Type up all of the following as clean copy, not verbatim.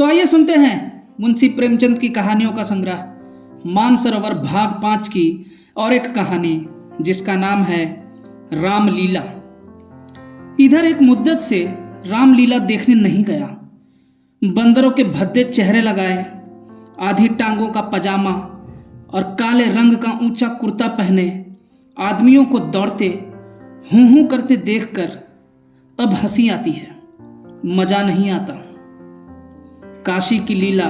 तो आइए सुनते हैं मुंशी प्रेमचंद की कहानियों का संग्रह मानसरोवर भाग 5 की और एक कहानी जिसका नाम है रामलीला। इधर एक मुद्दत से रामलीला देखने नहीं गया। बंदरों के भद्दे चेहरे लगाए, आधी टांगों का पजामा और काले रंग का ऊंचा कुर्ता पहने आदमियों को दौड़ते हूं हूं करते देखकर अब हंसी आती है, मजा नहीं आता। काशी की लीला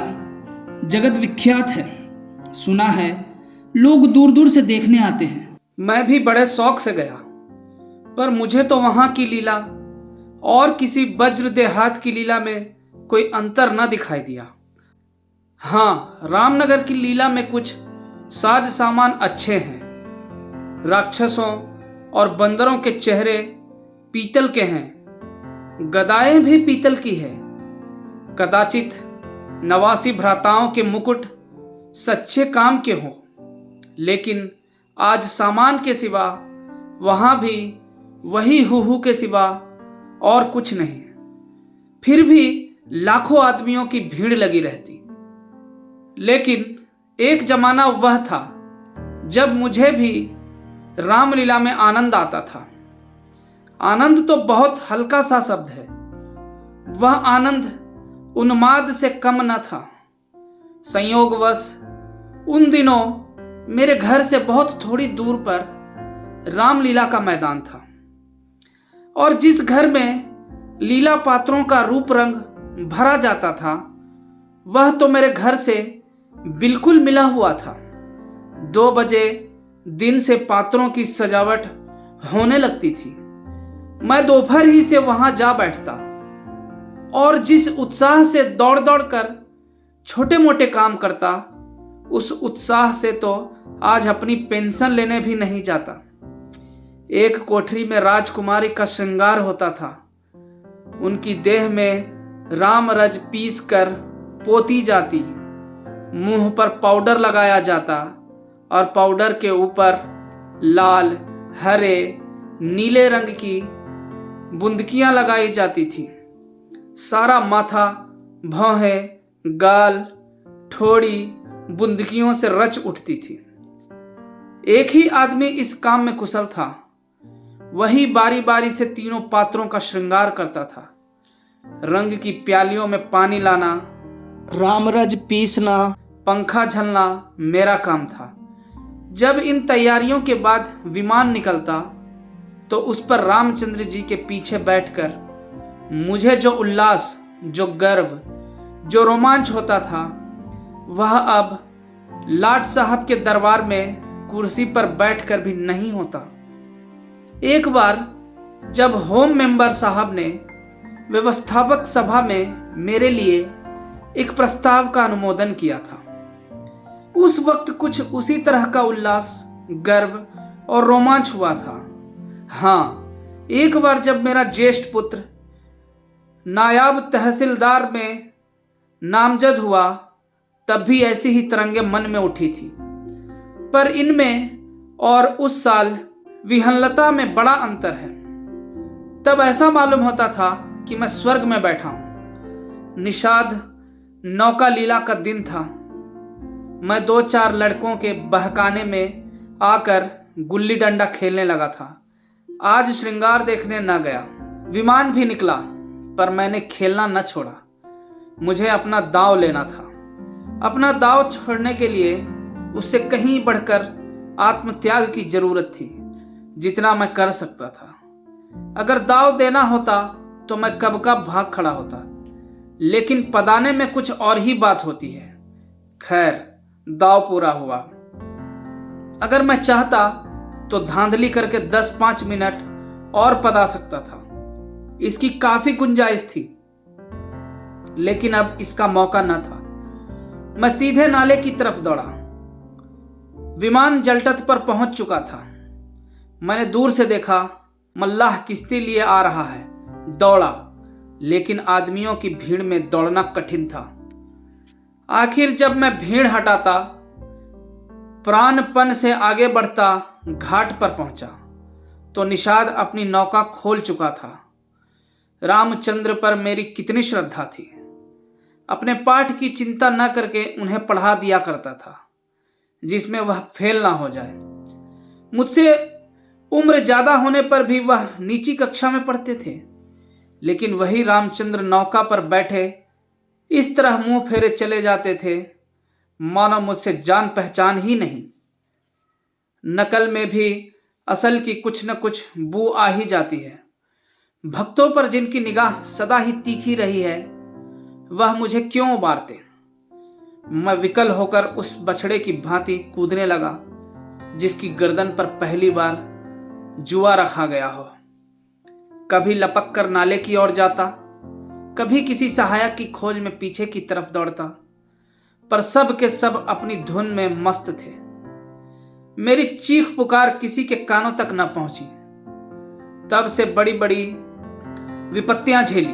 जगत विख्यात है, सुना है लोग दूर दूर से देखने आते हैं। मैं भी बड़े शौक से गया, पर मुझे तो वहां की लीला और किसी वज्र देहात की लीला में कोई अंतर न दिखाई दिया। हाँ, रामनगर की लीला में कुछ साज सामान अच्छे हैं। राक्षसों और बंदरों के चेहरे पीतल के हैं, गदाएं भी पीतल की है। कदाचित नवासी भ्राताओं के मुकुट सच्चे काम के हों, लेकिन आज सामान के सिवा वहां भी वही हूहू के सिवा और कुछ नहीं। फिर भी लाखों आदमियों की भीड़ लगी रहती। लेकिन एक जमाना वह था जब मुझे भी रामलीला में आनंद आता था। आनंद तो बहुत हल्का सा शब्द है, वह आनंद उन्माद से कम न था। संयोगवश उन दिनों मेरे घर से बहुत थोड़ी दूर पर रामलीला का मैदान था, और जिस घर में लीला पात्रों का रूप रंग भरा जाता था वह तो मेरे घर से बिल्कुल मिला हुआ था। 2 बजे दिन से पात्रों की सजावट होने लगती थी। मैं दोपहर ही से वहां जा बैठता और जिस उत्साह से दौड़ दौड़ कर छोटे मोटे काम करता, उस उत्साह से तो आज अपनी पेंशन लेने भी नहीं जाता। एक कोठरी में राजकुमारी का श्रृंगार होता था। उनकी देह में राम रज पीस कर पोती जाती, मुंह पर पाउडर लगाया जाता और पाउडर के ऊपर लाल, हरे, नीले रंग की बुंदकियां लगाई जाती थी। सारा माथा, भौहें, गाल, ठोड़ी बुंदकियों से रच उठती थी। एक ही आदमी इस काम में कुशल था। वही बारी बारी से तीनों पात्रों का श्रृंगार करता था। रंग की प्यालियों में पानी लाना, रामरज पीसना, पंखा झलना मेरा काम था। जब इन तैयारियों के बाद विमान निकलता तो उस पर रामचंद्र जी के पीछे बैठकर मुझे जो उल्लास, जो गर्व, जो रोमांच होता था, वह अब लाट साहब के दरबार में कुर्सी पर बैठकर भी नहीं होता। एक बार जब होम मेंबर साहब ने व्यवस्थापक सभा में मेरे लिए एक प्रस्ताव का अनुमोदन किया था, उस वक्त कुछ उसी तरह का उल्लास, गर्व और रोमांच हुआ था। हाँ, एक बार जब मेरा ज्येष्ठ पुत्र नायाब तहसीलदार में नामजद हुआ, तब भी ऐसी ही तरंगे मन में उठी थी। पर इनमें और उस साल विहंगलता में बड़ा अंतर है। तब ऐसा मालूम होता था कि मैं स्वर्ग में बैठा हूं। निषाद नौका लीला का दिन था। मैं 2-4 लड़कों के बहकाने में आकर गुल्ली डंडा खेलने लगा था। आज श्रृंगार देखने न गया। विमान भी निकला, पर मैंने खेलना न छोड़ा। मुझे अपना दांव लेना था। अपना दांव छोड़ने के लिए उससे कहीं बढ़कर आत्मत्याग की जरूरत थी, जितना मैं कर सकता था। अगर दांव देना होता तो मैं कब का भाग खड़ा होता, लेकिन पदाने में कुछ और ही बात होती है। खैर, दांव पूरा हुआ। अगर मैं चाहता तो धांधली करके 10-5 मिनट और पदा सकता था। इसकी काफी गुंजाइश थी, लेकिन अब इसका मौका न था। मैं सीधे नाले की तरफ दौड़ा। विमान जलतत पर पहुंच चुका था। मैंने दूर से देखा, मल्लाह किश्ती लिए आ रहा है। दौड़ा, लेकिन आदमियों की भीड़ में दौड़ना कठिन था। आखिर जब मैं भीड़ हटाता, प्राणपन से आगे बढ़ता, घाट पर पहुंचा तो निषाद अपनी नौका खोल चुका था। रामचंद्र पर मेरी कितनी श्रद्धा थी। अपने पाठ की चिंता न करके उन्हें पढ़ा दिया करता था, जिसमें वह फेल ना हो जाए। मुझसे उम्र ज्यादा होने पर भी वह नीची कक्षा में पढ़ते थे, लेकिन वही रामचंद्र नौका पर बैठे इस तरह मुंह फेरे चले जाते थे मानो मुझसे जान पहचान ही नहीं। नकल में भी असल की कुछ न कुछ बू आ ही जाती है। भक्तों पर जिनकी निगाह सदा ही तीखी रही है, वह मुझे क्यों उबारते। मैं विकल होकर उस बछड़े की भांति कूदने लगा जिसकी गर्दन पर पहली बार जुआ रखा गया हो। कभी लपक कर नाले की ओर जाता, कभी किसी सहायक की खोज में पीछे की तरफ दौड़ता, पर सब के सब अपनी धुन में मस्त थे। मेरी चीख पुकार किसी के कानों तक न पहुंची। तब से बड़ी बड़ी विपत्तियां झेली,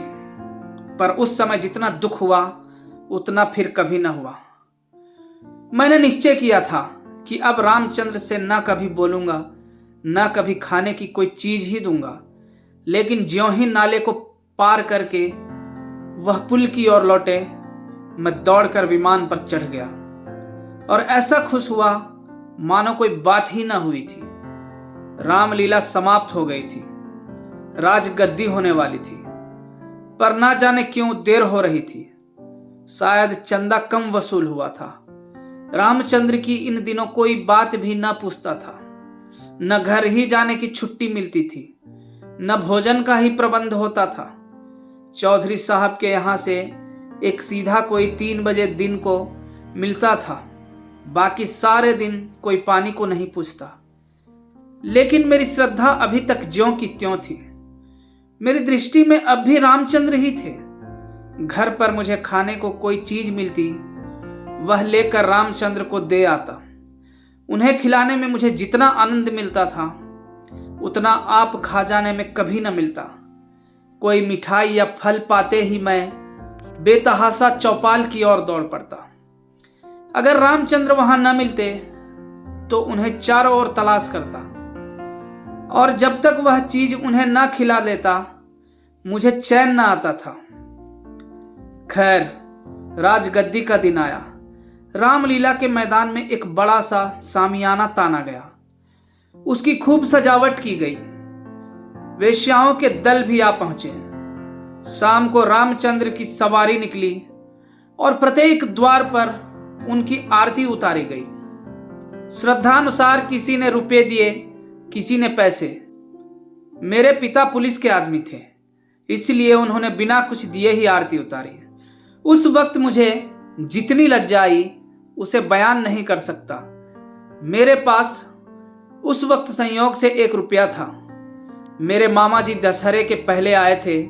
पर उस समय जितना दुख हुआ उतना फिर कभी न हुआ। मैंने निश्चय किया था कि अब रामचंद्र से न कभी बोलूंगा, न कभी खाने की कोई चीज ही दूंगा। लेकिन ज्यों ही नाले को पार करके वह पुल की ओर लौटे, मैं दौड़कर विमान पर चढ़ गया और ऐसा खुश हुआ मानो कोई बात ही ना हुई थी। रामलीला समाप्त हो गई थी, राजगद्दी होने वाली थी, पर ना जाने क्यों देर हो रही थी। शायद चंदा कम वसूल हुआ था। रामचंद्र की इन दिनों कोई बात भी ना पूछता था। न घर ही जाने की छुट्टी मिलती थी, न भोजन का ही प्रबंध होता था। चौधरी साहब के यहां से एक सीधा कोई 3 बजे दिन को मिलता था, बाकी सारे दिन कोई पानी को नहीं पूछता। लेकिन मेरी श्रद्धा अभी तक ज्यों की त्यों थी। मेरी दृष्टि में अब भी रामचंद्र ही थे। घर पर मुझे खाने को कोई चीज मिलती, वह लेकर रामचंद्र को दे आता। उन्हें खिलाने में मुझे जितना आनंद मिलता था, उतना आप खा जाने में कभी न मिलता। कोई मिठाई या फल पाते ही मैं बेतहासा चौपाल की ओर दौड़ पड़ता। अगर रामचंद्र वहां न मिलते तो उन्हें चारों ओर तलाश करता, और जब तक वह चीज उन्हें न खिला लेता मुझे चैन न आता था। खैर, राजगद्दी का दिन आया। रामलीला के मैदान में एक बड़ा सा सामियाना ताना गया। उसकी खूब सजावट की गई। वेश्याओं के दल भी आ पहुंचे। शाम को रामचंद्र की सवारी निकली और प्रत्येक द्वार पर उनकी आरती उतारी गई। श्रद्धानुसार किसी ने रुपए दिए, किसी ने पैसे। मेरे पिता पुलिस के आदमी थे, इसलिए उन्होंने बिना कुछ दिए ही आरती उतारी। उस वक्त मुझे जितनी लज्जा आई उसे बयान नहीं कर सकता। मेरे पास उस वक्त संयोग से 1 रुपया था। मेरे मामा जी दशहरे के पहले आए थे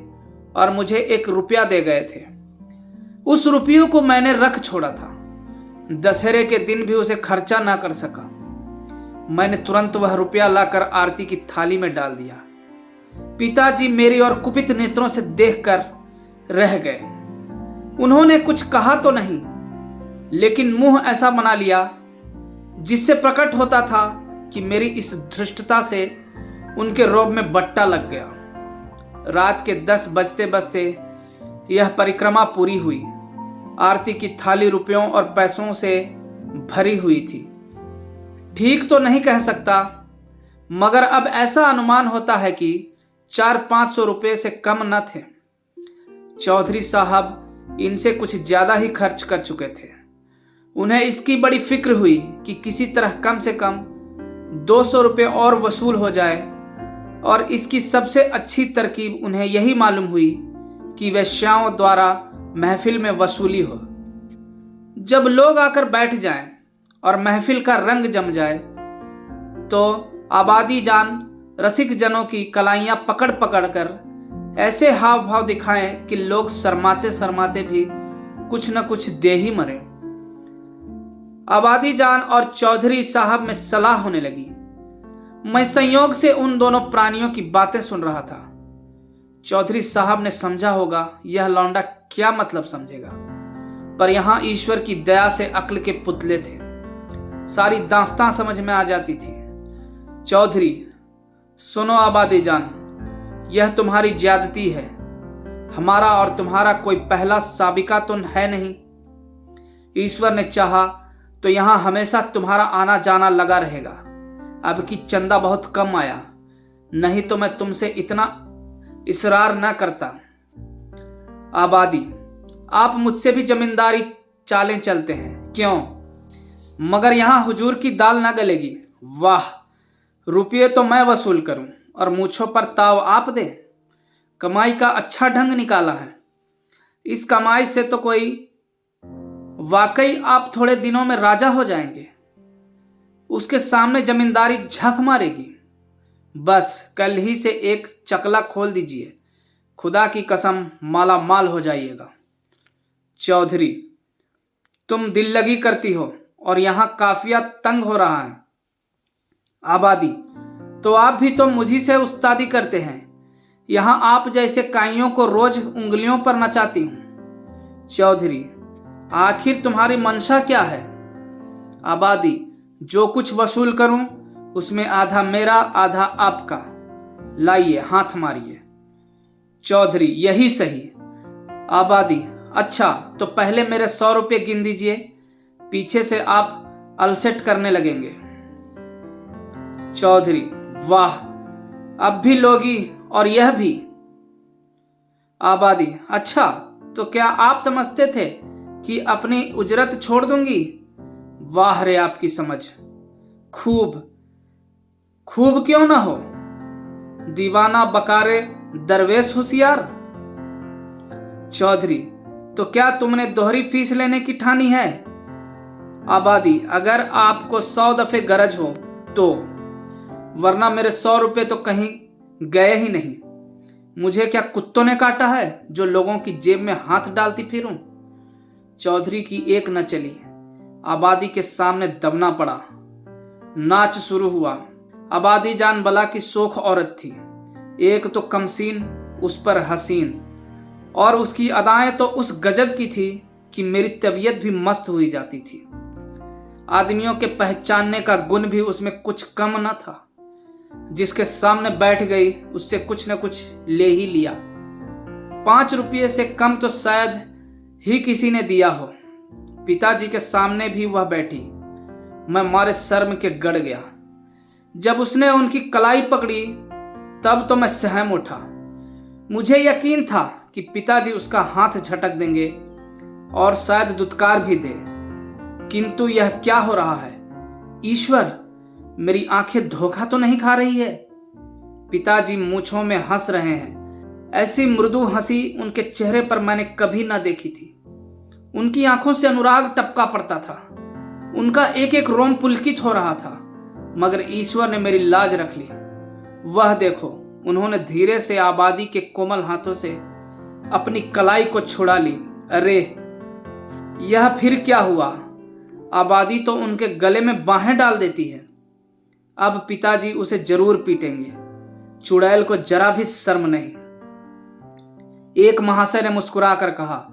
और मुझे 1 रुपया दे गए थे। उस रुपयों को मैंने रख छोड़ा था। दशहरे के दिन भी उसे खर्चा ना कर सका। मैंने तुरंत वह रुपया लाकर आरती की थाली में डाल दिया। पिताजी मेरी ओर कुपित नेत्रों से देखकर रह गए। उन्होंने कुछ कहा तो नहीं, लेकिन मुंह ऐसा बना लिया जिससे प्रकट होता था कि मेरी इस धृष्टता से उनके रोब में बट्टा लग गया। रात के 10 बजते बजते यह परिक्रमा पूरी हुई। आरती की थाली रुपयों और पैसों से भरी हुई थी। ठीक तो नहीं कह सकता, मगर अब ऐसा अनुमान होता है कि 400-500 रुपये से कम न थे। चौधरी साहब इनसे कुछ ज्यादा ही खर्च कर चुके थे। उन्हें इसकी बड़ी फिक्र हुई कि किसी तरह कम से कम 200 रुपये और वसूल हो जाए, और इसकी सबसे अच्छी तरकीब उन्हें यही मालूम हुई कि वेश्याओं द्वारा महफिल में वसूली हो। जब लोग आकर बैठ जाएं और महफिल का रंग जम जाए, तो आबादी जान रसिक जनों की कलाइयां पकड़ पकड़ कर ऐसे हाव भाव दिखाएं कि लोग शर्माते शर्माते भी कुछ न कुछ दे ही मरे। आबादी जान और चौधरी साहब में सलाह होने लगी। मैं संयोग से उन दोनों प्राणियों की बातें सुन रहा था। चौधरी साहब ने समझा होगा यह लौंडा क्या मतलब समझेगा, पर यहां ईश्वर की दया से अक्ल के पुतले थे। सारी दास्तां समझ में आ जाती थी। चौधरी, सुनो आबादी जान, यह तुम्हारी ज्यादती है। हमारा और तुम्हारा कोई पहला साबिका तो है नहीं। ईश्वर ने चाहा तो यहाँ हमेशा तुम्हारा आना जाना लगा रहेगा। अब की चंदा बहुत कम आया, नहीं तो मैं तुमसे इतना इसरार न करता। आबादी, आप मुझसे भी जमींदारी चालें चलते हैं क्यों? मगर यहाँ हुजूर की दाल ना गलेगी। वाह, रुपये तो मैं वसूल करूं और मूछों पर ताव आप दे। कमाई का अच्छा ढंग निकाला है। इस कमाई से तो कोई वाकई आप थोड़े दिनों में राजा हो जाएंगे। उसके सामने जमींदारी झक मारेगी। बस कल ही से एक चकला खोल दीजिए, खुदा की कसम माला माल हो जाइएगा। चौधरी, तुम दिल लगी करती हो और यहां काफिया तंग हो रहा है। आबादी, तो आप भी तो मुझी से उस्तादी करते हैं। यहां आप जैसे काइयों को रोज उंगलियों पर नचाती हूं। चौधरी, आखिर तुम्हारी मंशा क्या है? आबादी, जो कुछ वसूल करूं उसमें आधा मेरा आधा आपका। लाइए, हाथ मारिए। चौधरी, यही सही। आबादी, अच्छा तो पहले मेरे 100 रुपये गिन दीजिए, पीछे से आप अलसेट करने लगेंगे। चौधरी, वाह, अब भी लोगी और यह भी। आबादी, अच्छा तो क्या आप समझते थे कि अपनी उजरत छोड़ दूंगी? वाह रे आपकी समझ। खूब खूब क्यों ना हो, दीवाना बकारे दरवेश होशियार। चौधरी, तो क्या तुमने दोहरी फीस लेने की ठानी है? आबादी, अगर आपको 100 दफे गरज हो तो, वरना मेरे 100 रुपये तो कहीं गए ही नहीं। मुझे क्या कुत्तों ने काटा है जो लोगों की जेब में हाथ डालती फिरूं? चौधरी की एक न चली, आबादी के सामने दबना पड़ा। नाच शुरू हुआ। आबादी जान बला की शोख औरत थी। एक तो कमसीन, उस पर हसीन, और उसकी अदाएं तो उस गजब की थी कि मेरी तबीयत भी मस्त हुई जाती थी। आदमियों के पहचानने का गुण भी उसमें कुछ कम न था। जिसके सामने बैठ गई उससे कुछ न कुछ ले ही लिया। 5 रुपये से कम तो शायद ही किसी ने दिया हो। पिताजी के सामने भी वह बैठी। मैं मारे शर्म के गड़ गया। जब उसने उनकी कलाई पकड़ी तब तो मैं सहम उठा। मुझे यकीन था कि पिताजी उसका हाथ झटक देंगे और शायद दुत्कार भी दे, किंतु यह क्या हो रहा है? ईश्वर, मेरी आंखें धोखा तो नहीं खा रही है? पिताजी मूंछों में हंस रहे हैं। ऐसी मृदु हंसी उनके चेहरे पर मैंने कभी ना देखी थी। उनकी आंखों से अनुराग टपका पड़ता था। उनका एक एक रोम पुलकित हो रहा था। मगर ईश्वर ने मेरी लाज रख ली। वह देखो, उन्होंने धीरे से आबादी के कोमल हाथों से अपनी कलाई को छुड़ा ली। अरे, यह फिर क्या हुआ? आबादी तो उनके गले में बाहें डाल देती है। अब पिताजी उसे जरूर पीटेंगे। चुड़ैल को जरा भी शर्म नहीं। एक महाशय ने मुस्कुराकर कहा,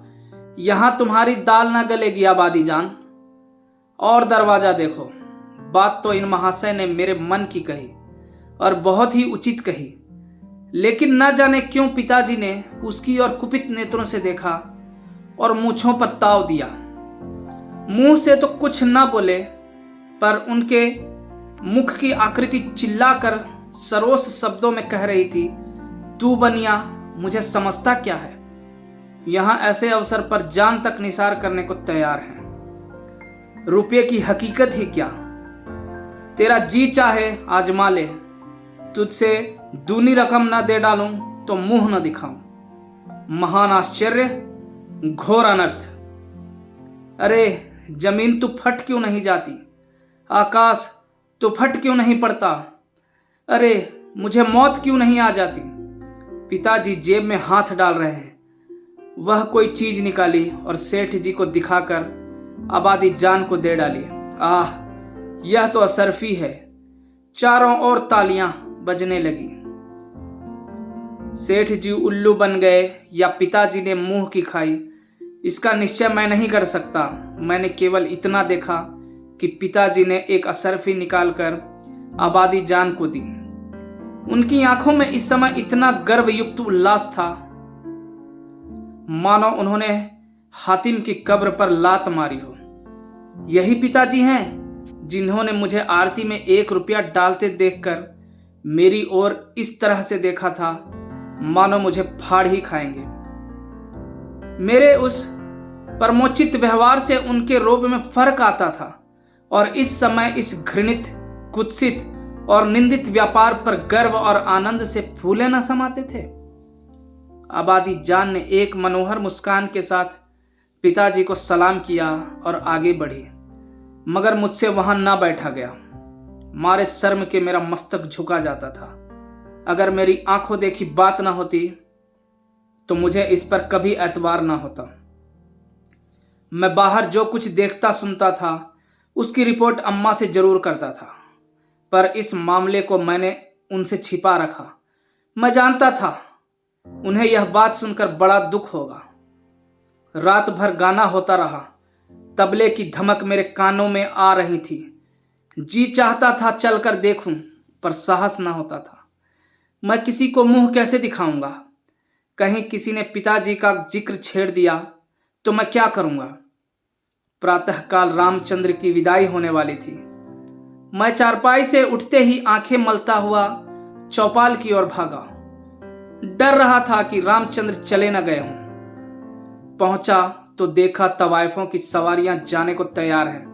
यहां तुम्हारी दाल ना गलेगी आबादी जान। और दरवाजा देखो। बात तो इन महाशय ने मेरे मन की कही और बहुत ही उचित कही, लेकिन न जाने क्यों पिताजी ने उसकी ओर कुपित नेत्रों से देखा और मूंछों पर ताव दिया। मुंह से तो कुछ न बोले, पर उनके मुख की आकृति चिल्लाकर सरोस शब्दों में कह रही थी, तू बनिया मुझे समझता क्या है? यहां ऐसे अवसर पर जान तक निसार करने को तैयार है। रुपये की हकीकत ही क्या? तेरा जी चाहे आजमा ले। तुझसे दूनी रकम न दे डालूं तो मुंह न दिखाऊं। महान आश्चर्य, घोर अनर्थ। अरे, जमीन तू फट क्यों नहीं जाती? आकाश तू फट क्यों नहीं पड़ता? अरे, मुझे मौत क्यों नहीं आ जाती? पिताजी जेब में हाथ डाल रहे हैं। वह कोई चीज निकाली और सेठ जी को दिखाकर आबादी जान को दे डाली। आह, यह तो असरफी है। चारों ओर तालियां बजने लगी। सेठ जी उल्लू बन गए या पिताजी ने मुंह की खाई, इसका निश्चय मैं नहीं कर सकता। मैंने केवल इतना देखा कि पिताजी ने एक असरफी निकालकर आबादी जान को दी। उनकी आंखों में इस समय इतना गर्वयुक्त उल्लास था मानो उन्होंने हातिम की कब्र पर लात मारी हो। यही पिताजी हैं जिन्होंने मुझे आरती में 1 रुपया डालते देखकर मेरी ओर इस तरह से देखा था मानो मुझे फाड़ ही खाएंगे। मेरे उस परमोचित व्यवहार से उनके रोब में फर्क आता था और इस समय इस घृणित, कुत्सित और निंदित व्यापार पर गर्व और आनंद से फूले न समाते थे। आबादी जान ने एक मनोहर मुस्कान के साथ पिताजी को सलाम किया और आगे बढ़ी, मगर मुझसे वहां ना बैठा गया। मारे शर्म के मेरा मस्तक झुका जाता था। अगर मेरी आंखों देखी बात ना होती तो मुझे इस पर कभी एतबार ना होता। मैं बाहर जो कुछ देखता सुनता था उसकी रिपोर्ट अम्मा से जरूर करता था, पर इस मामले को मैंने उनसे छिपा रखा। मैं जानता था उन्हें यह बात सुनकर बड़ा दुख होगा। रात भर गाना होता रहा। तबले की धमक मेरे कानों में आ रही थी। जी चाहता था चलकर देखूं, पर साहस ना होता था। मैं किसी को मुंह कैसे दिखाऊंगा? कहीं किसी ने पिताजी का जिक्र छेड़ दिया तो मैं क्या करूंगा? प्रातःकाल रामचंद्र की विदाई होने वाली थी। मैं चारपाई से उठते ही आंखें मलता हुआ चौपाल की ओर भागा। डर रहा था कि रामचंद्र चले न गए हों। पहुंचा तो देखा तवाइफों की सवारियां जाने को तैयार हैं।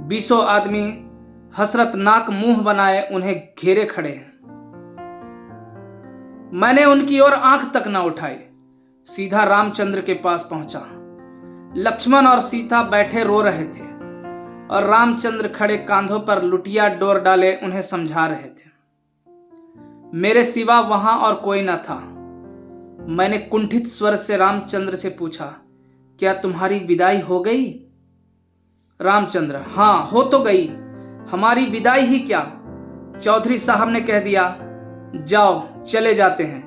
20 आदमी हसरतनाक मुंह बनाए उन्हें घेरे खड़े हैं। मैंने उनकी ओर आंख तक न उठाई, सीधा रामचंद्र के पास पहुंचा। लक्ष्मण और सीता बैठे रो रहे थे और रामचंद्र खड़े कांधों पर लुटिया डोर डाले उन्हें समझा रहे थे। मेरे सिवा वहां और कोई न था। मैंने कुंठित स्वर से रामचंद्र से पूछा, क्या तुम्हारी विदाई हो गई? रामचंद्र, हाँ हो तो गई। हमारी विदाई ही क्या, चौधरी साहब ने कह दिया जाओ चले जाते हैं।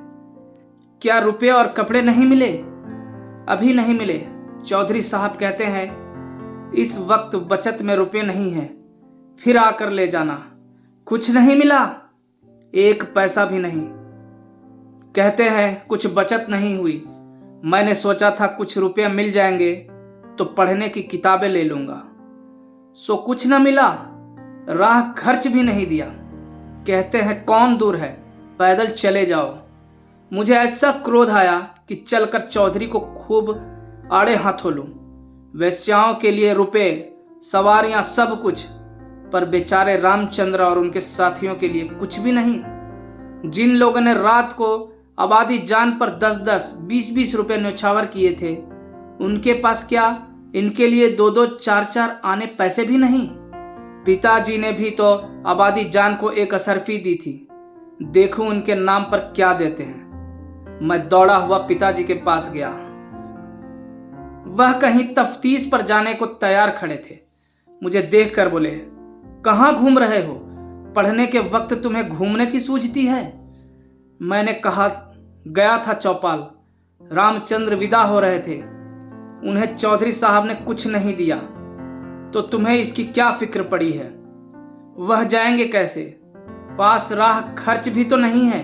क्या रुपए और कपड़े नहीं मिले? अभी नहीं मिले। चौधरी साहब कहते हैं इस वक्त बचत में रुपए नहीं है, फिर आकर ले जाना। कुछ नहीं मिला? 1 पैसा भी नहीं। कहते हैं कुछ बचत नहीं हुई। मैंने सोचा था कुछ रुपया मिल जाएंगे तो पढ़ने की किताबें ले लूंगा, सो कुछ न मिला। राह खर्च भी नहीं दिया। कहते हैं कौन दूर है, पैदल चले जाओ। मुझे ऐसा क्रोध आया कि चलकर चौधरी को खूब आड़े हाथों लूं। वेश्याओं के लिए रुपए, सवारियां, सब कुछ, पर बेचारे रामचंद्र और उनके साथियों के लिए कुछ भी नहीं। जिन लोगों ने रात को आबादी जान पर 10-10, 20-20 रुपए न्यौछावर किए थे, उनके पास क्या इनके लिए 2-2, 4-4 आने पैसे भी नहीं? पिताजी ने भी तो आबादी जान को एक असरफी दी थी। देखूं उनके नाम पर क्या देते हैं। मैं दौड़ा हुआ पिताजी के पास गया। वह कहीं तफ्तीश पर जाने को तैयार खड़े थे। मुझे देखकर बोले, कहां घूम रहे हो? पढ़ने के वक्त तुम्हें घूमने की सूझती है? मैंने कहा, गया था चौपाल। रामचंद्र विदा हो रहे थे, उन्हें चौधरी साहब ने कुछ नहीं दिया, तो तुम्हें इसकी क्या फिक्र पड़ी है? वह जाएंगे कैसे? पास राह खर्च भी तो नहीं है।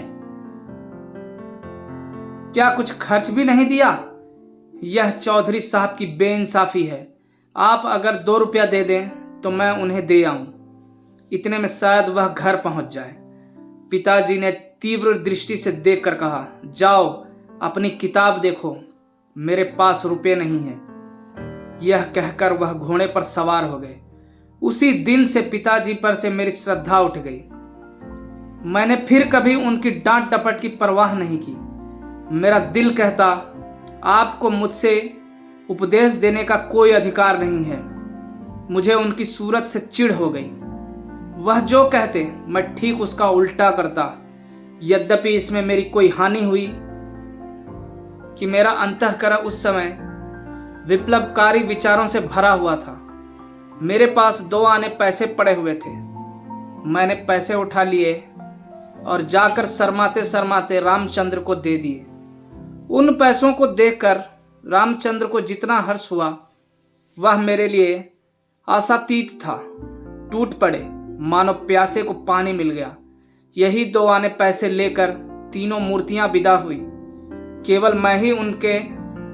क्या कुछ खर्च भी नहीं दिया? यह चौधरी साहब की बेइंसाफी है। आप अगर 2 रुपया दे दें तो मैं उन्हें दे आऊं। इतने में शायद वह घर पहुंच जाए। पिताजी ने तीव्र दृष्टि से देखकर कहा, जाओ अपनी किताब देखो, मेरे पास रुपए नहीं है। यह कहकर वह घोड़े पर सवार हो गए। उसी दिन से पिताजी पर से मेरी श्रद्धा उठ गई। मैंने फिर कभी उनकी डांट डपट की परवाह नहीं की। मेरा दिल कहता, आपको मुझसे उपदेश देने का कोई अधिकार नहीं है। मुझे उनकी सूरत से चिढ़ हो गई। वह जो कहते मैं ठीक उसका उल्टा करता। यद्यपि इसमें मेरी कोई हानि हुई कि मेरा अंतःकरण उस समय विप्लवकारी विचारों से भरा हुआ था। मेरे पास 2 आने पैसे पड़े हुए थे। मैंने पैसे उठा लिए और जाकर शर्माते शर्माते रामचंद्र को दे दिए। उन पैसों को देखकर रामचंद्र को जितना हर्ष हुआ, वह मेरे लिए आशातीत था। टूट पड़े, मानो प्यासे को पानी मिल गया। यही 2 आने पैसे लेकर तीनों मूर्तियां विदा हुई। केवल मैं ही उनके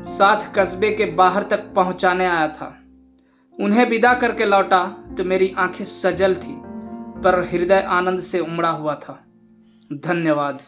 साथ कस्बे के बाहर तक पहुंचाने आया था। उन्हें विदा करके लौटा तो मेरी आंखें सजल थी, पर हृदय आनंद से उमड़ा हुआ था। धन्यवाद।